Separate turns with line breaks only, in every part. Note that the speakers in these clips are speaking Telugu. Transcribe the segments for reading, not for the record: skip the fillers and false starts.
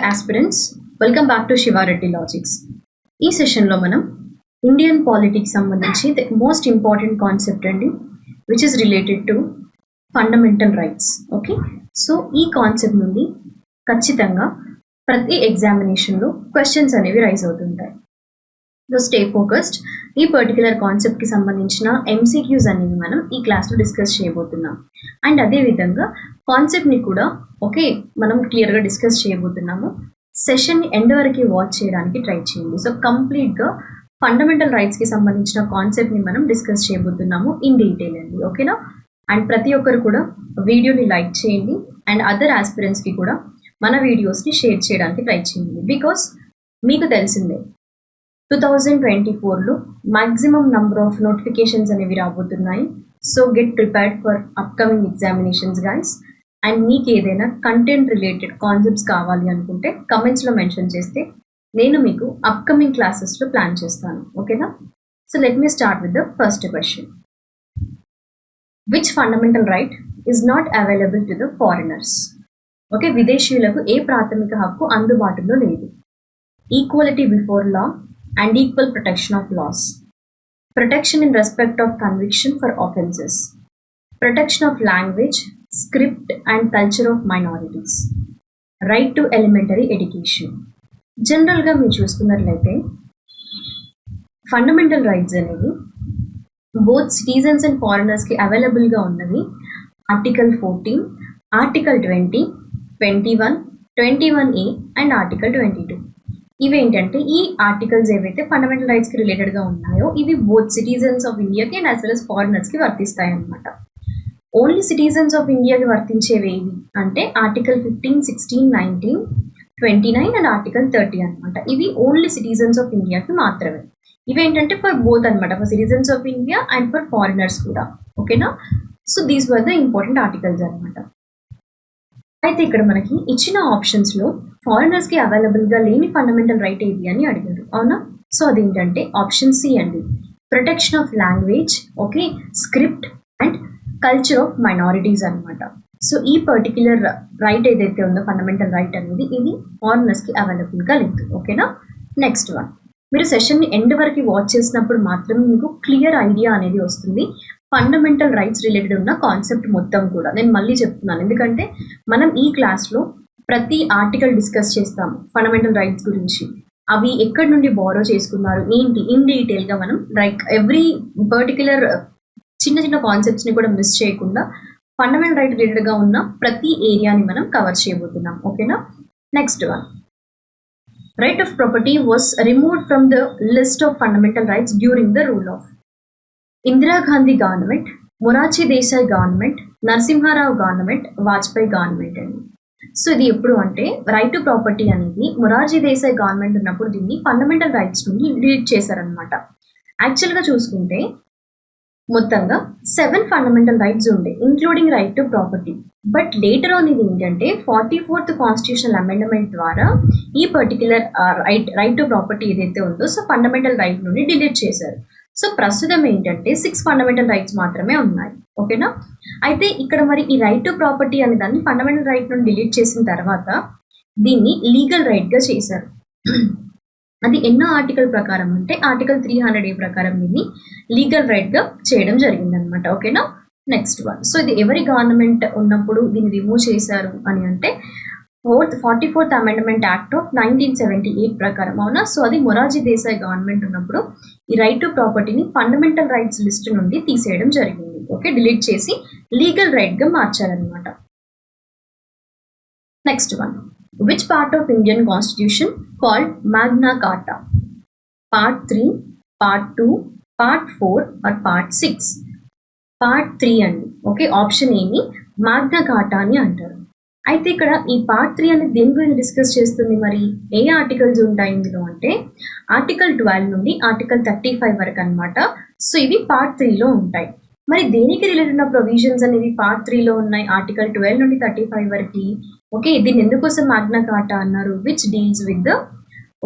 aspirants, welcome back to Siva REDDY Logics. ఈ సెషన్లో మనం ఇండియన్ పాలిటిక్స్ సంబంధించి ద మోస్ట్ ఇంపార్టెంట్ కాన్సెప్ట్ అండి which is related to fundamental rights. Okay, so ఈ కాన్సెప్ట్ నుండి ఖచ్చితంగా ప్రతి ఎగ్జామినేషన్లో క్వశ్చన్స్ అనేవి రైజ్ అవుతుంటాయి. So stay focused. ఈ పర్టికులర్ కాన్సెప్ట్కి సంబంధించిన MCQs అనేవి మనం ఈ క్లాస్లో డిస్కస్ చేయబోతున్నాం. అండ్ అదేవిధంగా కాన్సెప్ట్ని కూడా మనం క్లియర్గా డిస్కస్ చేయబోతున్నాము. సెషన్ని ఎండ్ వరకు వాచ్ చేయడానికి ట్రై చేయండి. సో కంప్లీట్గా ఫండమెంటల్ రైట్స్కి సంబంధించిన కాన్సెప్ట్ని మనం డిస్కస్ చేయబోతున్నాము ఇన్ డీటెయిల్ అండి. ఓకేనా? అండ్ ప్రతి ఒక్కరు కూడా వీడియోని లైక్ చేయండి అండ్ అదర్ ఆస్పిరెంట్స్కి కూడా మన వీడియోస్ని షేర్ చేయడానికి ట్రై చేయండి. బికాస్ మీకు తెలిసిందే 2024లో మ్యాక్సిమం నంబర్ ఆఫ్ నోటిఫికేషన్స్ అనేవి రాబోతున్నాయి. So get prepared for upcoming examinations guys. And మీకు ఏదైనా కంటెంట్ రిలేటెడ్ కాన్సెప్ట్స్ కావాలి అనుకుంటే కమెంట్స్లో మెన్షన్ చేస్తే నేను మీకు అప్కమింగ్ క్లాసెస్లో ప్లాన్ చేస్తాను. ఓకేనా? So let me start with the first question. Which fundamental right is not available to the foreigners? Okay, విదేశీయులకు ఏ ప్రాథమిక హక్కు అందుబాటులో లేదు? Equality before law and equal protection of laws, protection in respect of conviction for offences, protection of language, script and culture of minorities, right to elementary education. జనరల్గా మీరు చూసుకున్నట్లయితే ఫండమెంటల్ రైట్స్ అనేవి బోత్ సిటిజన్స్ అండ్ ఫారినర్స్కి అవైలబుల్గా ఉన్నవి article 14, article 20, 21, 21A and article 22. ఇవేంటంటే ఈ ఆర్టికల్స్ ఏవైతే ఫండమెంటల్ రైట్స్కి రిలేటెడ్గా ఉన్నాయో ఇవి బోత్ సిటిజన్స్ ఆఫ్ ఇండియాకి అండ్ యాజ్ వెల్ as ఫారినర్స్కి వర్తిస్తాయి అన్నమాట. ఓన్లీ సిటిజన్స్ ఆఫ్ ఇండియాకి వర్తించేవి ఏవి అంటే ఆర్టికల్ 15, 16, 19, 29 అండ్ ఆర్టికల్ 30 అనమాట. ఇవి ఓన్లీ సిటిజన్స్ ఆఫ్ ఇండియాకి మాత్రమే. ఇవేంటంటే ఫర్ బోత్ అనమాట, for citizens of India and for foreigners కూడా. ఓకేనా? So these were the important articles అనమాట. అయితే ఇక్కడ మనకి ఇచ్చిన ఆప్షన్స్లో ఫారినర్స్కి అవైలబుల్గా లేని ఫండమెంటల్ రైట్ ఏది అని అడిగారు, అవునా? సో అదేంటంటే ఆప్షన్ సి అండి, protection of language, okay, script and culture of minorities అనమాట. సో ఈ పర్టిక్యులర్ రైట్ ఏదైతే ఉందో ఫండమెంటల్ రైట్ అనేది ఇది ఫారినర్స్కి అవైలబుల్గా లేదు. ఓకేనా? నెక్స్ట్ వన్, మీరు సెషన్ని ఎండ్ వరకు వాచ్ చేసినప్పుడు మాత్రమే మీకు క్లియర్ ఐడియా అనేది వస్తుంది ఫండమెంటల్ రైట్స్ రిలేటెడ్ ఉన్న కాన్సెప్ట్ మొత్తం కూడా. నేను మళ్ళీ చెప్తున్నాను ఎందుకంటే మనం ఈ క్లాస్లో ప్రతి ఆర్టికల్ డిస్కస్ చేస్తాము ఫండమెంటల్ రైట్స్ గురించి. అవి ఎక్కడి నుండి బారో చేసుకున్నారు ఏంటి ఇన్ డీటెయిల్గా మనం లైక్ ఎవ్రీ పర్టిక్యులర్ చిన్న చిన్న కాన్సెప్ట్స్ని కూడా మిస్ చేయకుండా ఫండమెంటల్ రైట్ రిలేటెడ్గా ఉన్న ప్రతి ఏరియాని మనం కవర్ చేయబోతున్నాం. ఓకేనా? Next one, right of property was removed from the list of fundamental rights during the rule of Indira Gandhi government, Morarji Desai government, Narasimha Rao government, Vajpayee government అండి. సో ఇది ఎప్పుడు అంటే రైట్ టు ప్రాపర్టీ అనేది మొరార్జీ దేశాయ్ గవర్నమెంట్ ఉన్నప్పుడు దీన్ని ఫండమెంటల్ రైట్స్ నుండి డిలీట్ చేశారనమాట. యాక్చువల్గా చూసుకుంటే మొత్తంగా 7 ఫండమెంటల్ రైట్స్ ఉండే including right to property. But later on ఇది ఏంటంటే 44th కాన్స్టిట్యూషనల్ అమెండ్మెంట్ ద్వారా ఈ పర్టిక్యులర్ రైట్ టు ప్రాపర్టీ ఏదైతే ఉందో సో ఫండమెంటల్ రైట్ నుండి డిలీట్ చేశారు. సో ప్రస్తుతం ఏంటంటే 6 ఫండమెంటల్ రైట్స్ మాత్రమే ఉన్నాయి. ఓకేనా? అయితే ఇక్కడ మరి ఈ రైట్ టు ప్రాపర్టీ అనే దాన్ని ఫండమెంటల్ రైట్ నుండి డిలీట్ చేసిన తర్వాత దీన్ని లీగల్ రైట్గా చేశారు. అది ఎన్నో ఆర్టికల్ ప్రకారం అంటే ఆర్టికల్ 300A ప్రకారం దీన్ని లీగల్ రైట్గా చేయడం జరిగిందనమాట. ఓకేనా? నెక్స్ట్ వన్, సో ఇది ఎవరి గవర్నమెంట్ ఉన్నప్పుడు దీన్ని రిమూవ్ చేశారు అని అంటే 44th అమెండ్మెంట్ యాక్ట్ ఆఫ్ 1978 ప్రకారం, అవునా? సో అది మొరార్జీ దేశాయ్ గవర్నమెంట్ ఉన్నప్పుడు ఈ రైట్ టు ప్రాపర్టీని ఫండమెంటల్ రైట్స్ లిస్ట్ నుండి తీసేయడం జరిగింది. ఓకే, డిలీట్ చేసి లీగల్ రైట్గా మార్చారనమాట. Next one, which part of Indian constitution called Magna Carta? Part 3, part 2, part 4 or part 6? Part 3 అండి. ఓకే, ఆప్షన్ ఏమి మ్యాగ్నా కార్టా అని అంటారు. అయితే ఇక్కడ ఈ పార్ట్ 3 అనేది దేని గురించి డిస్కస్ చేస్తుంది? మరి ఏ ఆర్టికల్స్ ఉంటాయి ఇందులో అంటే ఆర్టికల్ 12 నుండి ఆర్టికల్ 35 వరకు అనమాట. సో ఇవి పార్ట్ 3లో ఉంటాయి. మరి దేనికి రిలేటెడ్ ఉన్న ప్రొవిజన్స్ అనేవి పార్ట్ 3లో ఉన్నాయి ఆర్టికల్ 12 నుండి 35 వరకు. ఓకే, దీన్ని ఎందుకోసం మ్యాగ్నా కార్టా అన్నారు? Which deals with the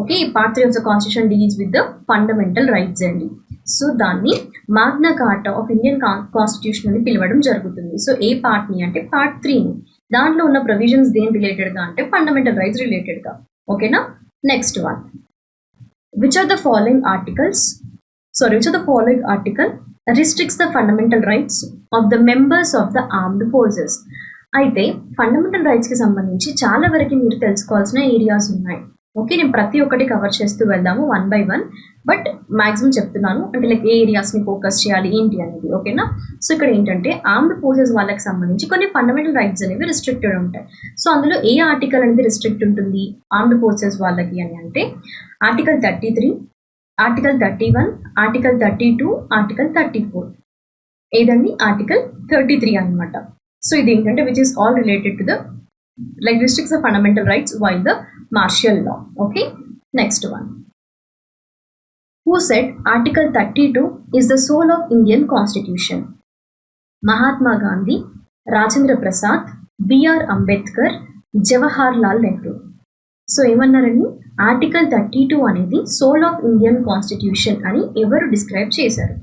okay part 3 of the constitution deals with the fundamental rights అండి. సో దాన్ని మ్యాగ్నా కార్టా ఆఫ్ ఇండియన్ కాన్స్టిట్యూషన్ అని పిలవడం జరుగుతుంది. సో ఏ పార్ట్ని అంటే పార్ట్ 3ని దాంట్లో ఉన్న ప్రొవిజన్స్ దేని రిలేటెడ్గా అంటే ఫండమెంటల్ రైట్స్ రిలేటెడ్గా. ఓకేనా. Next one, which of the following article restricts the fundamental rights of the members of the armed forces. అయితే ఫండమెంటల్ రైట్స్కి సంబంధించి చాలా వరకు మీరు తెలుసుకోవాల్సిన ఏరియాస్ ఉన్నాయి. ఓకే, నేను ప్రతి ఒక్కటి కవర్ చేస్తూ వెళ్దాము one by one, but maximum చెప్తున్నాను అంటే లైక్ ఏ ఏరియాస్ని ఫోకస్ చేయాలి ఏంటి అనేది. ఓకేనా. సో ఇక్కడ ఏంటంటే ఆర్మ్డ్ ఫోర్సెస్ వాళ్ళకి సంబంధించి కొన్ని ఫండమెంటల్ రైట్స్ అనేవి రిస్ట్రిక్టెడ్ ఉంటాయి. సో అందులో ఏ ఆర్టికల్ అనేది రిస్ట్రిక్ట్ ఉంటుంది ఆర్మ్డ్ ఫోర్సెస్ వాళ్ళకి అని అంటే ఆర్టికల్ 33, ఆర్టికల్ 31, ఆర్టికల్ 32, ఆర్టికల్ 34. ఏదండి ఆర్టికల్ 33 అనమాట. సో ఇది ఏంటంటే which is all related to the like restricts the fundamental rights while the martial law. Okay. Next one, who said article 32 is the soul of Indian constitution? Mahatma Gandhi, Rajendra Prasad, BR Ambedkar, Jawahar Lal Nehru. So ఏమన్నారండి, ఆర్టికల్ 32 అనేది సోల్ ఆఫ్ ఇండియన్ కాన్స్టిట్యూషన్ అని ఎవరు డిస్క్రైబ్ చేశారు?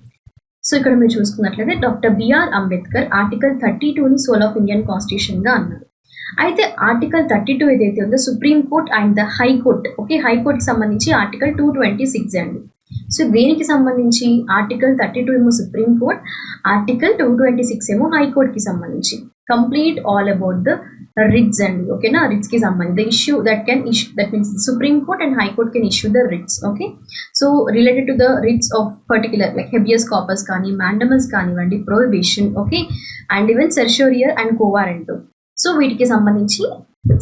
సో ఇక్కడ మీరు చూసుకున్నట్లయితే డాక్టర్ బిఆర్ అంబేద్కర్ ఆర్టికల్ 32ని సోల్ ఆఫ్ ఇండియన్ కాన్స్టిట్యూషన్గా అన్నారు. అయితే ఆర్టికల్ 32 ఏదైతే ఉందో supreme court and the high court, okay, హైకోర్టుకి సంబంధించి ఆర్టికల్ 226 అండి. సో దేనికి సంబంధించి ఆర్టికల్ 32 ఏమో సుప్రీం కోర్ట్, ఆర్టికల్ 226 ఏమో హైకోర్టుకి సంబంధించి. Complete all about the writs అండి. ఓకేనా. రిట్స్ కి సంబంధించి the issue that means supreme court and high court can issue the writs. Okay. So related to the writs of particular like habeas corpus కానీ మ్యాండమస్ కానివ్వండి, prohibition, okay, and even certiorari and quo warranto. So వీటికి సంబంధించి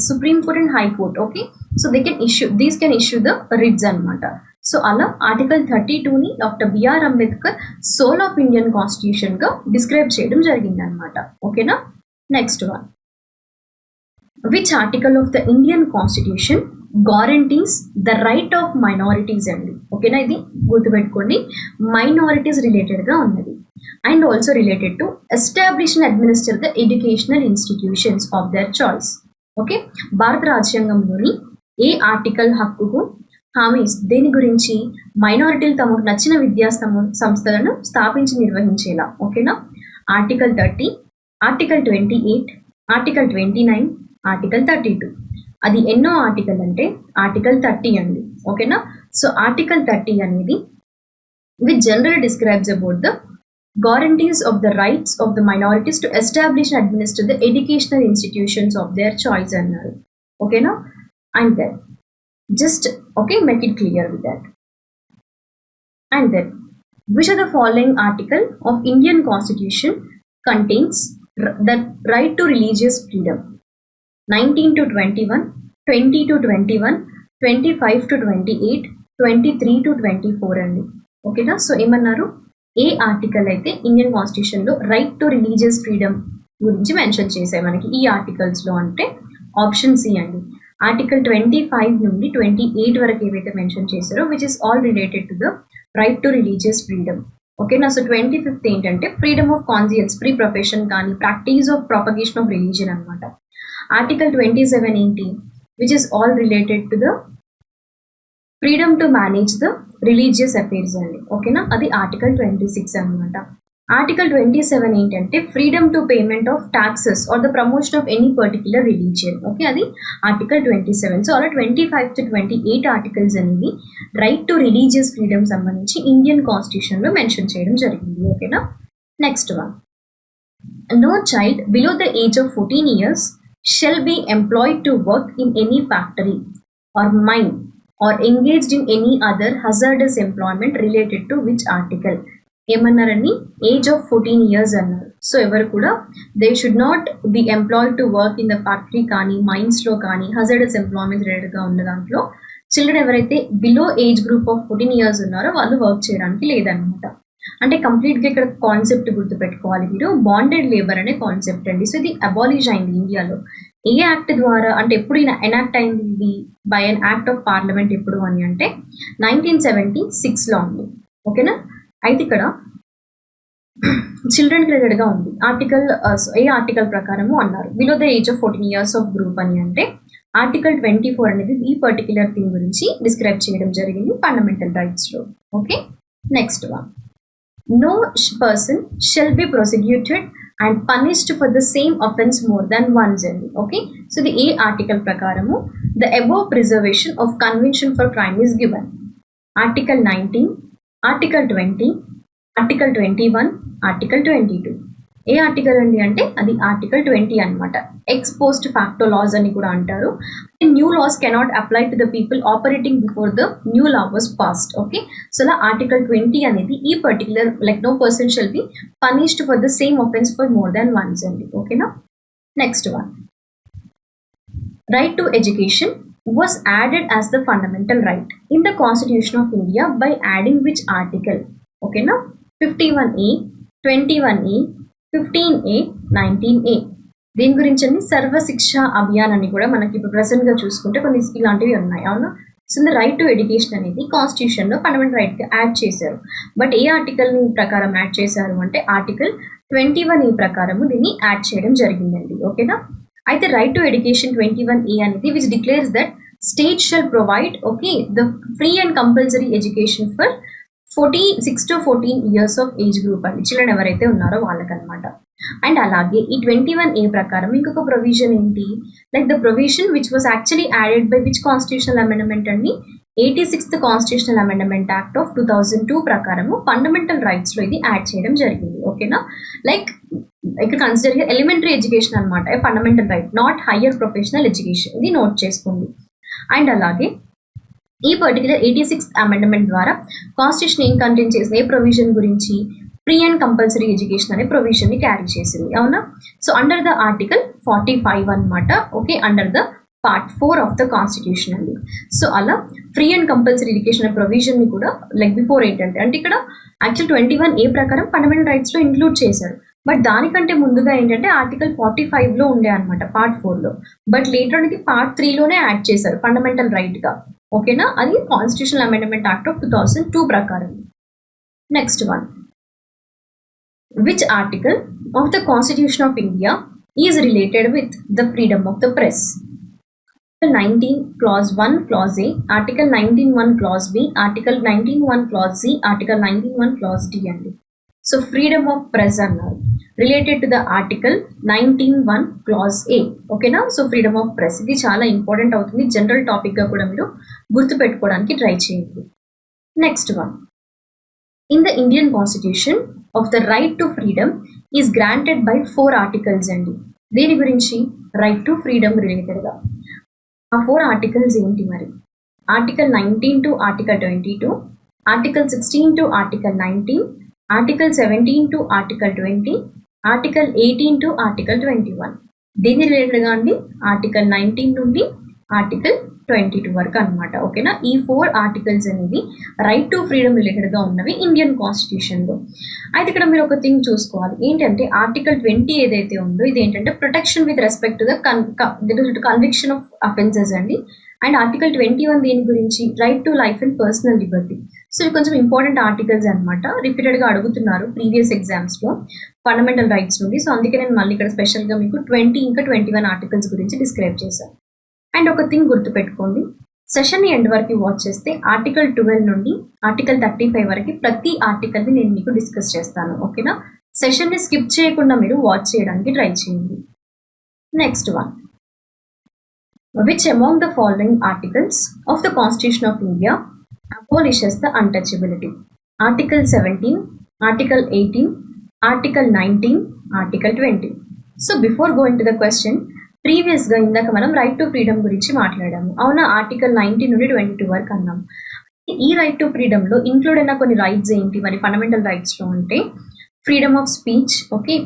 supreme court and high court, okay, so they can issue the writs అనమాట. సో అలా ఆర్టికల్ 32ని doctor BR Ambedkar soul of Indian కాన్స్టిట్యూషన్గా describe చేయడం జరిగింది అనమాట. ఓకేనా. Next one, which article of the Indian Constitution guarantees the right of minorities అండి. ఓకేనా, ఇది గుర్తుపెట్టుకోండి, మైనారిటీస్ రిలేటెడ్గా ఉన్నది. And also related to establish and administer the educational institutions of their choice. Okay, భారత రాజ్యాంగంలోని ఏ ఆర్టికల్ హక్కుకు హామీ దేని గురించి? మైనారిటీలు తమకు నచ్చిన విద్యా సంస్థలను స్థాపించి నిర్వహించేలా. ఓకేనా. Article 30, article 28, article 29, article 32. అది ఎన్నో ఆర్టికల్ అంటే ఆర్టికల్ 30 అండి. ఓకేనా. సో ఆర్టికల్ 30 అనేది which general describes about the guarantees of the rights of the minorities to establish and administer the educational institutions of their choice అన్నారు. ఓకేనా. And then just okay, make it clear with that. And then which of the following article of Indian Constitution contains the right to religious freedom? 19 to 21, 20 to 21, 25 to 28, 23 to 24 అండి. ఓకేనా. సో ఏమన్నారు, ఏ ఆర్టికల్ అయితే ఇండియన్ కాన్స్టిట్యూషన్లో రైట్ టు రిలీజియస్ ఫ్రీడమ్ గురించి మెన్షన్ చేసాయి మనకి ఈ ఆర్టికల్స్లో అంటే ఆప్షన్ సి అండి. ఆర్టికల్ 25 నుండి 28 వరకు ఏవైతే మెన్షన్ చేశారో which is all related to the right to religious freedom. ఓకేనా. సో 25th ఏంటంటే freedom of conscience, free profession కానీ practice of propagation of religion అనమాట. ఆర్టికల్ 27 ఏంటి, which is all related to the freedom to manage the religious affairs అండి. ఓకేనా, అది ఆర్టికల్ 26 అనమాట. ఆర్టికల్ 27 ఏంటంటే freedom to payment of taxes or the promotion of any particular religion. Okay, అది ఆర్టికల్ 27. సో అలా 25 to 28 ఆర్టికల్స్ అనేవి రైట్ టు రిలీజియస్ ఫ్రీడమ్ సంబంధించి ఇండియన్ కాన్స్టిట్యూషన్లో మెన్షన్ చేయడం జరిగింది. ఓకేనా. Next one, no child below the age of 14 years shall be employed to work in any factory or mine or engaged in any other hazardous employment related to which article? ఏమన్నారని, ఏజ్ ఆఫ్ 14 years అన్నారు. సో ఎవరు కూడా they should not be employed to work in the factory కానీ మైన్స్లో కానీ హజార్డస్ ఎంప్లాయ్మెంట్ రిలేటెడ్గా ఉన్న దాంట్లో చిల్డ్రన్ ఎవరైతే below age group of 14 years ఉన్నారో వాళ్ళు వర్క్ చేయడానికి లేదనమాట. అంటే కంప్లీట్గా ఇక్కడ కాన్సెప్ట్ గుర్తుపెట్టుకోవాలి మీరు, బాండెడ్ లేబర్ అనే కాన్సెప్ట్ అండి. సో ఇది అబాలిష్ అయింది ఇండియాలో. ఏ యాక్ట్ ద్వారా అంటే ఎప్పుడు ఎనాక్ట్ అయింది ఇది by an act of parliament ఎప్పుడు అని అంటే 1976లో ఉంది. ఓకేనా. అయితే ఇక్కడ చిల్డ్రన్ రిలేటెడ్గా ఉంది ఆర్టికల్. ఏ ఆర్టికల్ ప్రకారము అన్నారు below the age of 14 years of group అని అంటే ఆర్టికల్ 24 అనేది ఈ పర్టికులర్ థింగ్ గురించి డిస్క్రైబ్ చేయడం జరిగింది ఫండమెంటల్ రైట్స్లో. Okay. Next one, no person shall be prosecuted and punished for the same offense more than once అండి. ఓకే, సో ఇది ఏ ఆర్టికల్ ప్రకారము the above preservation of convention for crime is given. Article 19, Article 20, Article 21, Article 22. A article అండి అంటే అది ఆర్టికల్ 20 అనమాట. ఎక్స్ పోస్ట్ ఫ్యాక్టో లాస్ అని కూడా అంటారు. New laws cannot apply to the people operating before the new law was passed. Okay, so అలా ఆర్టికల్ 20 అనేది ఈ particular like no person shall be punished for the same offence for more than once అండి. ఓకేనా, next one, right to education was added as the fundamental right in the Constitution of India by adding which article? Okay, now 51A, 21A, 15A, 19A. దీని గురించి అండి సర్వ శిక్ష అభియాన్ అని కూడా మనకి ఇప్పుడు ప్రెసెంట్ గా చూసుకుంటే కొన్ని ఇలాంటివి ఉన్నాయి. అవునా, సో రైట్ టు ఎడ్యుకేషన్ అనేది కాన్స్టిట్యూషన్ లో ఫండమెంటల్ రైట్ గా యాడ్ చేశారు. బట్ ఏ ఆర్టికల్ ప్రకారం యాడ్ చేశారు అంటే ఆర్టికల్ 21A ప్రకారము దీన్ని యాడ్ చేయడం జరిగిందండి. ఓకేనా, అయితే రైట్ టు ఎడ్యుకేషన్ 21A అనేది which declares that state shall provide the free and compulsory education for 6 to 14 years of age group అండి, చిల్డ్రన్ ఎవరైతే ఉన్నారో వాళ్ళకనమాట. అండ్ అలాగే ఈ 21A ప్రకారం ఇంకొక ప్రొవిజన్ ఏంటి, like the provision which was actually added by which constitutional amendment అండి, 86th constitutional amendment act of 2002 ప్రకారము ఫండమెంటల్ రైట్స్ లో ఇది యాడ్ చేయడం జరిగింది. ఓకేనా, లైక్ ఇక్కడ కన్సిడర్ ఎలిమెంటరీ ఎడ్యుకేషన్ అనమాట fundamental right, not higher professional education, ఇది నోట్ చేసుకోండి. అండ్ అలాగే ఈ పర్టికులర్ 86th అమెండ్మెంట్ ద్వారా కాన్స్టిట్యూషన్ ఏం కంటైన్ చేసిన ఏ ప్రొవిజన్ గురించి, ఫ్రీ అండ్ కంపల్సరీ ఎడ్యుకేషన్ అనే ప్రొవిజన్ ని క్యారీ చేసింది. అవునా, సో అండర్ ద ఆర్టికల్ 45 అనమాట. Okay, under the part 4 of the constitution అండి. సో అలా ఫ్రీ అండ్ కంపల్సరీ ఎడ్యుకేషన్ అనే ప్రొవిజన్ ని కూడా లైక్ బిఫోర్ ఏంటంటే అంటే ఇక్కడ యాక్చువల్ 21A ప్రకారం ఫండమెంటల్ రైట్స్ లో ఇంక్లూడ్ చేశారు. బట్ దానికంటే ముందుగా ఏంటంటే ఆర్టికల్ 45 లో ఉండే అనమాట పార్ట్ 4 లో. బట్ లేటర్ అనేది పార్ట్ 3 లోనే యాడ్ చేశారు ఫండమెంటల్ రైట్ గా. ఓకేనా, అది కాన్స్టిట్యూషనల్ అమెండ్మెంట్ యాక్ట్ ఆఫ్ 2002 ప్రకారం. Next one, which article of the constitution of India is related with the freedom of the press? 19 clause 1 clause A, article 19(1) clause B, article 19(1) clause C, article 19(1) clause D అండి. సో ఫ్రీడమ్ ఆఫ్ ప్రెస్ అన్నారు related to the article 19(1) clause A. ఓకేనా, సో ఫ్రీడమ్ ఆఫ్ ప్రెస్ ఇది చాలా ఇంపార్టెంట్ అవుతుంది, జనరల్ టాపిక్ గా కూడా మీరు గుర్తుపెట్టుకోవడానికి ట్రై చేయండి. Next one, in the Indian constitution of the right to freedom is granted by 4 articles అండి. దీని గురించి రైట్ టు ఫ్రీడమ్ రిలేటెడ్ గా ఆ 4 ఆర్టికల్స్ ఏంటి మరి, article 19 to article 22, article 16 to article 19, article 17 to article 20, article 18 to article 21. దీని రిలేటెడ్ గా అండి ఆర్టికల్ 19 నుండి ఆర్టికల్ 22 వరకు అనమాట. ఓకేనా, ఈ 4 ఆర్టికల్స్ అనేవి రైట్ టు ఫ్రీడమ్ రిలేటెడ్ గా ఉన్నవి ఇండియన్ కాన్స్టిట్యూషన్ లో. అయితే ఇక్కడ మీరు ఒక థింగ్ చూసుకోవాలి ఏంటంటే ఆర్టికల్ 20 ఏదైతే ఉందో ఇది ఏంటంటే protection with respect to the conviction of offences అండి. అండ్ ఆర్టికల్ 21 దీని గురించి right to life and personal Liberty. So ఇవి కొంచెం ఇంపార్టెంట్ ఆర్టికల్స్ అనమాట, రిపీటెడ్ గా అడుగుతున్నారు ప్రీవియస్ ఎగ్జామ్స్ లో ఫండమెంటల్ రైట్స్ నుండి. సో అందుకే నేను మళ్ళీ ఇక్కడ స్పెషల్ గా మీకు 20 ఇంకా 21 ఆర్టికల్స్ గురించి డిస్క్రైబ్ చేశాను. అండ్ ఒక థింగ్ గుర్తుపెట్టుకోండి, సెషన్ ఎండ్ వరకు వాచ్ చేస్తే ఆర్టికల్ 12 నుండి ఆర్టికల్ 35 వరకు ప్రతి ఆర్టికల్ ని నేను మీకు డిస్కస్ చేస్తాను. ఓకేనా, సెషన్ ని స్కిప్ చేయకుండా మీరు వాచ్ చేయడానికి ట్రై చేయండి. Next one, which among the following articles of the constitution of India abolishes the untouchability? Article 17, Article 18, Article 19, Article 20. So before going to the question, previous గా ఇందాక మనం రైట్ టు ఫ్రీడమ్ గురించి మాట్లాడాము. అవునా, ఆర్టికల్ 19 నుండి 22 వరకు అన్నాం. ఈ రైట్ టు ఫ్రీడమ్ లో ఇంక్లూడ్ అయిన కొన్ని రైట్స్ ఏంటి మరి ఫండమెంటల్ రైట్స్ లో అంటే freedom of speech, okay,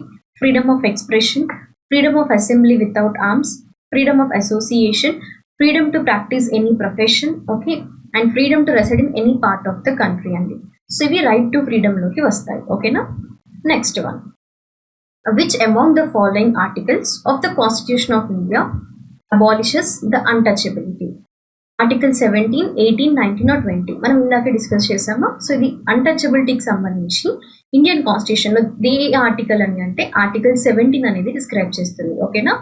freedom of expression, freedom of assembly without arms, freedom of association, freedom to practice any profession, okay, and freedom to reside in any part of the country అండి. సో ఇవి రైట్ టు ఫ్రీడమ్ లోకి వస్తాయి. ఓకేనా, next one, which among the following articles of the Constitution of India abolishes the untouchability? Article 17, 18, 19 or 20 మనం ఇందాక డిస్కస్ చేసామా. సో ఇది అన్టచబిలిటీకి సంబంధించి ఇండియన్ కాన్స్టిట్యూషన్ లో ఏ ఆర్టికల్ అని అంటే ఆర్టికల్ 17 అనేది డిస్క్రైబ్ చేస్తుంది. ఓకేనా,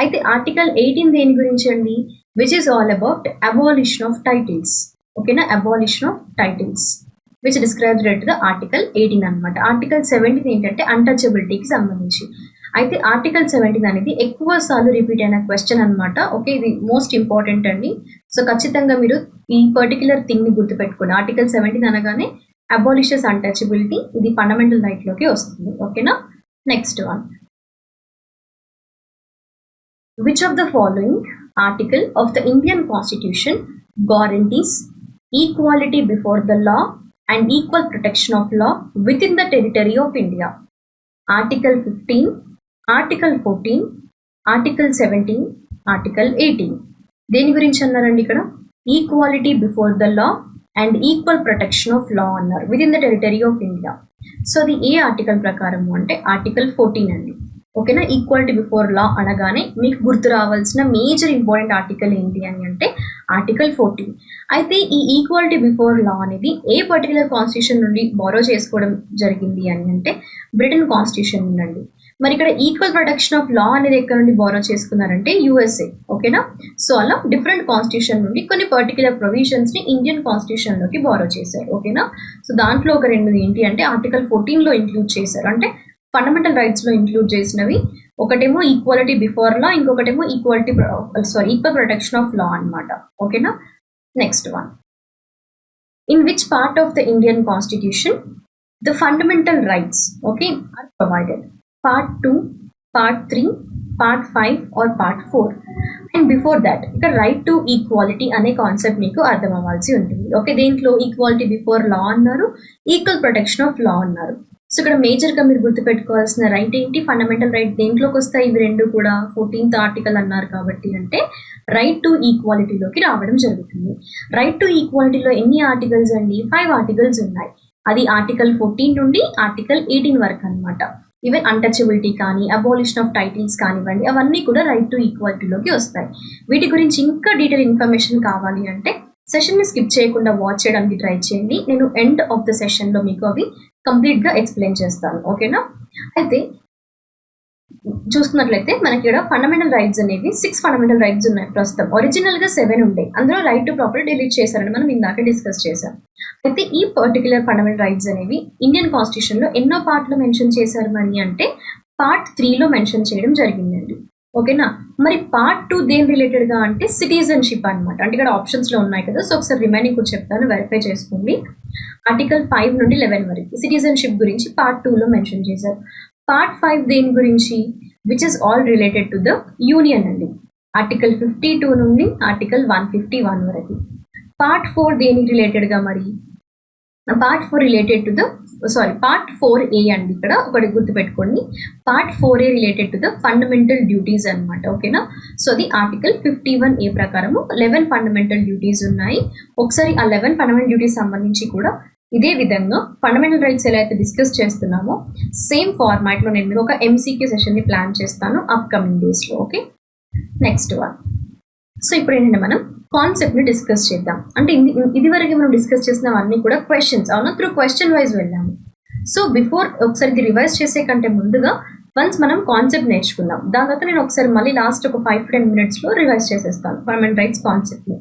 అయితే ఆర్టికల్ 18 దేని గురించి అండి, which is all about abolition of titles. ఓకేనా, abolition of titles which describes related to the article 18 అనమాట. ఆర్టికల్ 17 ఏంటంటే అన్టచబిలిటీకి సంబంధించి. అయితే ఆర్టికల్ 17 అనేది ఎక్కువ సార్లు రిపీట్ అయిన క్వశ్చన్ అనమాట. ఓకే, ఇది మోస్ట్ ఇంపార్టెంట్ అండి. సో ఖచ్చితంగా మీరు ఈ పర్టికులర్ థింగ్ని గుర్తుపెట్టుకోండి. ఆర్టికల్ 17 అనగానే అబాలిషెస్ అన్టచబిలిటీ, ఇది ఫండమెంటల్ రైట్ లోకి వస్తుంది. ఓకేనా. Next one, which of the following article of the Indian Constitution guarantees equality before the law and equal protection of law within the territory of India? Article 15, Article 14, Article 17, Article 18. దేని గురించి అన్నారండి ఇక్కడ? Equality before the law and equal protection of law అన్నారు within the territory of India. So అది ఏ ఆర్టికల్ ప్రకారము అంటే ఆర్టికల్ 14 అండి. ఓకేనా. ఈక్వాలిటీ బిఫోర్ లా అనగానే మీకు గుర్తు రావాల్సిన మేజర్ ఇంపార్టెంట్ ఆర్టికల్ ఏంటి అని అంటే ఆర్టికల్ 14. అయితే ఈ ఈక్వాలిటీ బిఫోర్ లా అనేది ఏ పర్టికులర్ కాన్స్టిట్యూషన్ నుండి బారో చేసుకోవడం జరిగింది అని అంటే బ్రిటన్ కాన్స్టిట్యూషన్ నుండి. మరి ఇక్కడ ఈక్వల్ ప్రొటెక్షన్ ఆఫ్ లా అనేది ఎక్కడ నుండి బారో చేసుకున్నారంటే యూఎస్ఏ. ఓకేనా. సో అలా డిఫరెంట్ కాన్స్టిట్యూషన్ నుండి కొన్ని పర్టికులర్ ప్రొవిజన్స్ ని ఇండియన్ కాన్స్టిట్యూషన్ లోకి బారో చేశారు. ఓకేనా. సో దాంట్లో ఒక రెండు ఏంటి అంటే ఆర్టికల్ 14 లో ఇంక్లూడ్ చేశారు. అంటే ఫండమెంటల్ రైట్స్ లో ఇంక్లూడ్ చేసినవి ఒకటేమో ఈక్వాలిటీ బిఫోర్ లా, ఇంకొకటేమో ఈక్వల్ ప్రొటెక్షన్ ఆఫ్ లా అన్నమాట. ఓకేనా. Next one, in which part of the Indian constitution the fundamental rights okay are provided? Part 2, part 3, part 5 or part 4. And before that ఇక్కడ రైట్ టు ఈక్వాలిటీ అనే కాన్సెప్ట్ మీకు అర్థం అవ్వాల్సి ఉంటుంది. ఓకే, దేంట్లో ఈక్వాలిటీ బిఫోర్ లా అన్నారు, ఈక్వల్ ప్రొటెక్షన్ ఆఫ్ లా అన్నారు. సో ఇక్కడ మేజర్గా మీరు గుర్తుపెట్టుకోవాల్సిన రైట్ ఏంటి, ఫండమెంటల్ రైట్ దేంట్లోకి వస్తాయి? ఇవి రెండు కూడా 14th ఆర్టికల్ అన్నారు కాబట్టి అంటే రైట్ టు ఈక్వాలిటీలోకి రావడం జరుగుతుంది. రైట్ టు ఈక్వాలిటీలో ఎన్ని ఆర్టికల్స్ అండి? 5 ఆర్టికల్స్ ఉన్నాయి. అది ఆర్టికల్ 14 నుండి ఆర్టికల్ 18 వరకు అనమాట. ఈవెన్ అన్టచబిలిటీ కానీ, అబాలిషన్ ఆఫ్ టైటిల్స్ కానివ్వండి, అవన్నీ కూడా రైట్ టు ఈక్వాలిటీలోకి వస్తాయి. వీటి గురించి ఇంకా డీటెయిల్ ఇన్ఫర్మేషన్ కావాలి అంటే సెషన్ని స్కిప్ చేయకుండా వాచ్ చేయడానికి ట్రై చేయండి. నేను ఎండ్ ఆఫ్ ద సెషన్లో మీకు అవి కంప్లీట్గా ఎక్స్ప్లెయిన్ చేస్తాను. ఓకేనా. అయితే చూసుకున్నట్లయితే మనకి ఇక్కడ ఫండమెంటల్ రైట్స్ అనేవి 6 ఫండమెంటల్ రైట్స్ ఉన్నాయి ప్రస్తుతం. ఒరిజినల్గా 7 ఉండే, అందులో రైట్ టు ప్రాపర్టీ డిలీట్ చేశారని మనం ఇందాక డిస్కస్ చేశాం. అయితే ఈ పర్టికులర్ ఫండమెంటల్ రైట్స్ అనేవి ఇండియన్ కాన్స్టిట్యూషన్లో ఎన్నో పార్ట్లో మెన్షన్ చేశారు మరి అంటే పార్ట్ 3లో మెన్షన్ చేయడం జరిగిందండి. ఓకేనా. మరి పార్ట్ 2 దేని రిలేటెడ్గా అంటే సిటిజన్షిప్ అనమాట. అంటే ఇక్కడ ఆప్షన్స్లో ఉన్నాయి కదా, సో ఒకసారి రిమైనింగ్ కూడా చెప్తాను, వెరిఫై చేసుకోండి. ఆర్టికల్ 5 నుండి 11 వరకు సిటిజన్షిప్ గురించి పార్ట్ 2లో మెన్షన్ చేశారు. పార్ట్ 5 దేని గురించి? Which is all related to the union అండి. ఆర్టికల్ 52 నుండి ఆర్టికల్ 151 వరకు. పార్ట్ 4 దేనికి రిలేటెడ్గా మరి? Part 4 related to the part 4A అండి. ఇక్కడ ఒకటి గుర్తుపెట్టుకోండి, part 4A related to the fundamental duties అనమాట. ఓకేనా. సో అది ఆర్టికల్ 51A ప్రకారము 11 ఫండమెంటల్ డ్యూటీస్ ఉన్నాయి. ఒకసారి ఆ 11 ఫండమెంటల్ డ్యూటీస్ సంబంధించి కూడా ఇదే విధంగా ఫండమెంటల్ రైట్స్ ఎలా అయితే డిస్కస్ చేస్తున్నామో సేమ్ ఫార్మాట్లో నేను ఒక MCQ సెషన్ని ప్లాన్ చేస్తాను అప్కమింగ్ డేస్లో. ఓకే. నెక్స్ట్ వన్, సో ఇప్పుడు ఏంటంటే మనం కాన్సెప్ట్ని డిస్కస్ చేద్దాం. అంటే ఇదివరకు మనం డిస్కస్ చేసినవన్నీ కూడా క్వశ్చన్స్, అవునా, త్రూ క్వశ్చన్ వైజ్ వెళ్ళాము. సో బిఫోర్ ఒకసారి ఇది రివైజ్ చేసే కంటే ముందుగా వన్స్ మనం కాన్సెప్ట్ నేర్చుకుందాం. దాని తర్వాత నేను ఒకసారి మళ్ళీ లాస్ట్ ఒక 5-10 మినిట్స్లో రివైజ్ చేసేస్తాను ఫండమెంటల్ రైట్స్ కాన్సెప్ట్ని.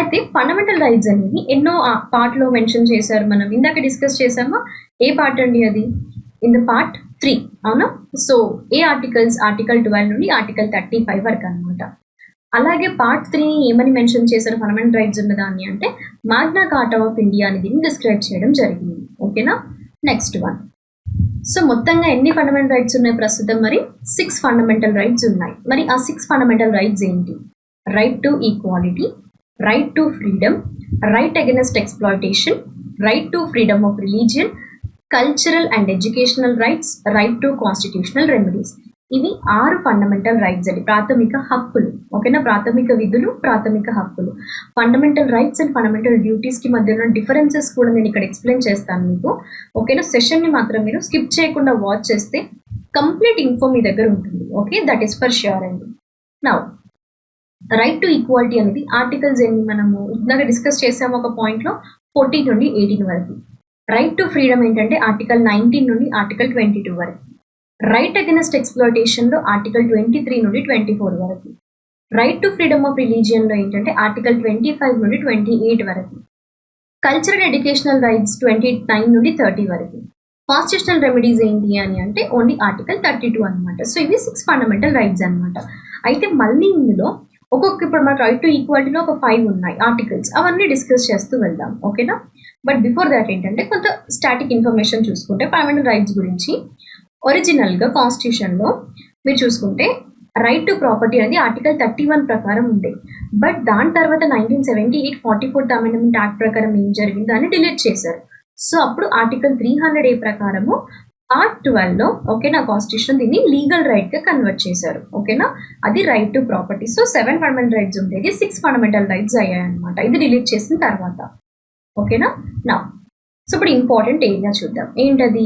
అయితే ఫండమెంటల్ రైట్స్ అనేవి ఎన్నో పార్ట్లో మెన్షన్ చేశారు. మనం ఇందాక డిస్కస్ చేసామా? ఏ పార్ట్ అండి అది? ఇన్ ద పార్ట్ 3, అవునా. సో ఏ ఆర్టికల్స్? ఆర్టికల్ 12 నుండి ఆర్టికల్ 35 వరకు అనమాట. అలాగే పార్ట్ 3 ఏమని మెన్షన్ చేశారు ఫండమెంటల్ రైట్స్ ఉన్నదాన్ని అంటే మాగ్నా కార్టా ఆఫ్ ఇండియా అని దీన్ని డిస్క్రైబ్ చేయడం జరిగింది. ఓకేనా. నెక్స్ట్ వన్, సో మొత్తంగా ఎన్ని ఫండమెంటల్ రైట్స్ ఉన్నాయి ప్రస్తుతం? మరి 6 ఫండమెంటల్ రైట్స్ ఉన్నాయి. మరి ఆ 6 ఫండమెంటల్ రైట్స్ ఏంటి? Right to equality, right to freedom, right against exploitation, right to freedom of religion, cultural and educational rights, right to constitutional remedies. ఇవి 6 ఫండమెంటల్ రైట్స్ అండి, ప్రాథమిక హక్కులు. ఓకేనా. ప్రాథమిక విధులు, ప్రాథమిక హక్కులు. ఫండమెంటల్ రైట్స్ అండ్ ఫండమెంటల్ డ్యూటీస్కి మధ్య ఉన్న డిఫరెన్సెస్ కూడా నేను ఇక్కడ ఎక్స్ప్లెయిన్ చేస్తాను మీకు. ఓకేనా. సెషన్ని మాత్రం మీరు స్కిప్ చేయకుండా వాచ్ చేస్తే కంప్లీట్ ఇన్ఫో మీ దగ్గర ఉంటుంది. Okay, that is for sure అండి. నౌ రైట్ టు ఈక్వాలిటీ అనేది ఆర్టికల్స్ ఎన్ని మనము ఇందాక డిస్కస్ చేసాము ఒక పాయింట్లో 14 నుండి 18 వరకు. రైట్ టు ఫ్రీడమ్ ఏంటంటే ఆర్టికల్ 19 నుండి ఆర్టికల్ 22 వరకు. రైట్ అగెన్స్ట్ ఎక్స్ప్లాయిటేషన్లో ఆర్టికల్ 23 నుండి 24 వరకు. రైట్ టు ఫ్రీడమ్ ఆఫ్ రిలీజియన్లో ఏంటంటే ఆర్టికల్ 25 నుండి 28 వరకు. కల్చరల్ ఎడ్యుకేషనల్ రైట్స్ 29 నుండి 30 వరకు. కాన్స్టిట్యూషనల్ రెమెడీస్ ఏంటి అని అంటే ఓన్లీ ఆర్టికల్ 32 అనమాట. సో ఇవి 6 ఫండమెంటల్ రైట్స్ అనమాట. అయితే మళ్ళీ ఇందులో ఇప్పుడు మన రైట్ టు ఈక్వాలిటీలో ఒక 5 ఉన్నాయి ఆర్టికల్స్, అవన్నీ డిస్కస్ చేస్తూ వెళ్దాం, ఓకేనా. బట్ బిఫోర్ దాట్ ఏంటంటే కొంత స్టాటిక్ ఇన్ఫర్మేషన్ చూసుకుంటే ఫండమెంటల్ రైట్స్ గురించి. ఒరిజినల్గా కాన్స్టిట్యూషన్లో మీరు చూసుకుంటే రైట్ టు ప్రాపర్టీ అనేది ఆర్టికల్ 31 ప్రకారం ఉంది. బట్ దాని తర్వాత 1978 44th అమెండ్మెంట్ యాక్ట్ ప్రకారం ఏం జరిగిందో అని డిలీట్ చేశారు. సో అప్పుడు ఆర్టికల్ 300A ప్రకారము పార్ట్ 12లో ఓకేనా కాన్స్టిట్యూషన్ దీన్ని లీగల్ రైట్ గా కన్వర్ట్ చేశారు, ఓకేనా. అది right to property. So 7 fundamental rights ఉండేది, 6 ఫండమెంటల్ రైట్స్ అయ్యాయి అనమాట, ఇది డిలీట్ చేసిన తర్వాత, ఓకేనా. నా సో ఇప్పుడు ఇంపార్టెంట్ ఏరియా చూద్దాం, ఏంటది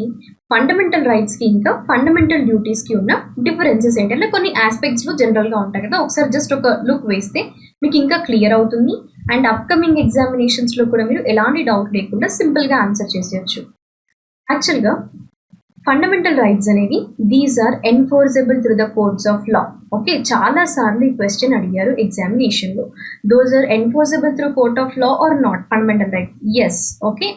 ఫండమెంటల్ రైట్స్ కి ఇంకా ఫండమెంటల్ డ్యూటీస్ కి ఉన్న డిఫరెన్సెస్ ఏంటంటే కొన్ని ఆస్పెక్ట్స్ లో జనరల్ గా ఉంటాయి కదా, ఒకసారి జస్ట్ ఒక లుక్ వేస్తే మీకు ఇంకా క్లియర్ అవుతుంది. అండ్ అప్కమింగ్ ఎగ్జామినేషన్స్ లో కూడా మీరు ఎలాంటి డౌట్ లేకుండా సింపుల్ గా ఆన్సర్ చేసేయచ్చు. యాక్చువల్గా ఫండమెంటల్ రైట్స్ అనేవి these are enforceable through the courts of law. Okay, చాలా సార్లు ఈ క్వశ్చన్ అడిగారు ఎగ్జామినేషన్ లో. Those are enforceable through court of law or not fundamental rights? Yes. Okay,